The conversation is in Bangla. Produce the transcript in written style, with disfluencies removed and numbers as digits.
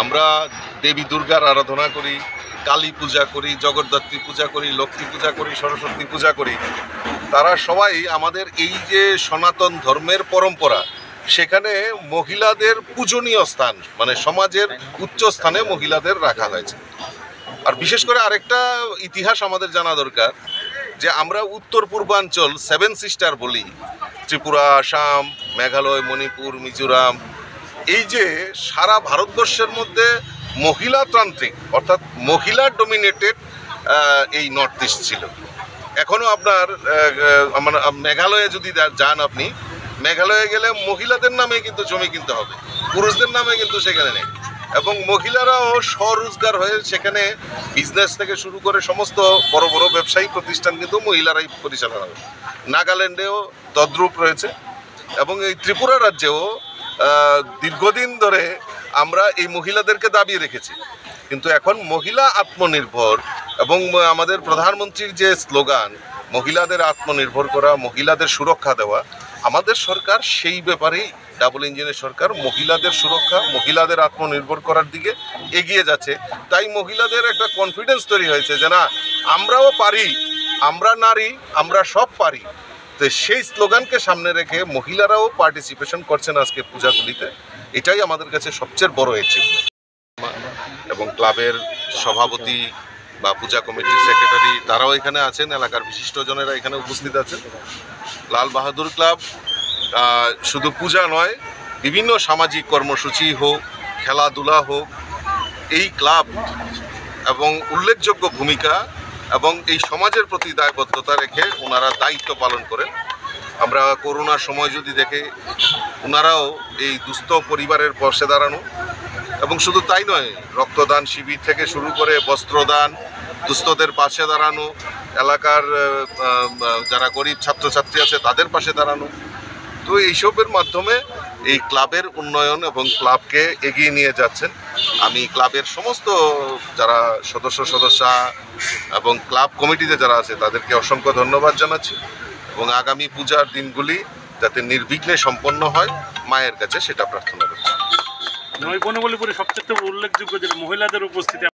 আমরা দেবী দুর্গার আরাধনা করি, কালী পূজা করি, জগদ্ধাত্রী পূজা করি, লক্ষ্মী পূজা করি, সরস্বতী পূজা করি। তারা সবাই আমাদের এই যে সনাতন ধর্মের পরম্পরা, সেখানে মহিলাদের পূজনীয় স্থান মানে সমাজের উচ্চ স্থানে মহিলাদের রাখা হয়েছে। আর বিশেষ করে আরেকটা ইতিহাস আমাদের জানা দরকার, যে আমরা উত্তর পূর্বাঞ্চল 7 সিস্টার বলি, ত্রিপুরা, আসাম, মেঘালয়, মণিপুর, মিজোরাম, এই যে সারা ভারতবর্ষের মধ্যে মহিলাতান্ত্রিক অর্থাৎ মহিলা ডমিনেটেড এই নর্থ ইস্ট ছিল। এখনও আপনার মেঘালয়ে যদি যান, আপনি মেঘালয়ে গেলে মহিলাদের নামে কিন্তু জমি কিনতে হবে, পুরুষদের নামে কিন্তু সেখানে নেই। এবং মহিলারাও স্বরোজগার হয়ে সেখানে বিজনেস থেকে শুরু করে সমস্ত বড় বড় ব্যবসায়িক প্রতিষ্ঠান কিন্তু মহিলারাই পরিচালনা করে। নাগাল্যান্ডেও তদ্রূপ রয়েছে এবং এই ত্রিপুরা রাজ্যেও দীর্ঘদিন ধরে আমরা এই মহিলাদেরকে দাবিয়ে রেখেছি। কিন্তু এখন মহিলা আত্মনির্ভর এবং আমাদের প্রধানমন্ত্রীর যে স্লোগান মহিলাদের আত্মনির্ভর করা, মহিলাদের সুরক্ষা দেওয়া, আমাদের সরকার সেই ব্যাপারেই ডাবল ইঞ্জিনের সরকার মহিলাদের সুরক্ষা, মহিলাদের আত্মনির্ভর করার দিকে এগিয়ে যাচ্ছে। তাই মহিলাদের একটা কনফিডেন্স তৈরি হয়েছে যে না, আমরাও পারি, আমরা নারী, আমরা সব পারি। তো সেই স্লোগানকে সামনে রেখে মহিলারাও পার্টিসিপেশন করছেন আজকে পূজাগুলিতে। এটাই আমাদের কাছে সবচেয়ে বড় অ্যাচিভমেন্ট। এবং ক্লাবের সভাপতি বা পূজা কমিটির সেক্রেটারি তারাও এখানে আছেন, এলাকার বিশিষ্টজনেরা এখানে উপস্থিত আছেন। লাল বাহাদুর ক্লাব শুধু পূজা নয়, বিভিন্ন সামাজিক কর্মসূচি হোক, খেলাধুলা হোক, এই ক্লাব এবং উল্লেখযোগ্য ভূমিকা এবং এই সমাজের প্রতি দায়বদ্ধতা রেখে ওনারা দায়িত্ব পালন করেন। আমরা করোনার সময় যদি দেখে, ওনারাও এই দুস্থ পরিবারের পাশে দাঁড়ানো, এবং শুধু তাই নয়, রক্তদান শিবির থেকে শুরু করে বস্ত্রদান, দুস্থদের পাশে দাঁড়ানো, এলাকার যারা গরিব ছাত্রছাত্রী আছে তাদের পাশে দাঁড়ানো। তো এইসবের মাধ্যমে এই ক্লাবের উন্নয়ন এবং ক্লাবকে এগিয়ে নিয়ে যাচ্ছেন। আমি ক্লাবের সমস্ত যারা সদস্যা এবং ক্লাব কমিটিতে যারা আছে তাদেরকে অসংখ্য ধন্যবাদ জানাচ্ছি এবং আগামী পূজার দিনগুলি যাতে নির্বিঘ্নে সম্পন্ন হয় মায়ের কাছে সেটা প্রার্থনা করছি। নৈবনবলীপুরে সবচেয়ে উল্লেখযোগ্য যে মহিলাদের উপস্থিতি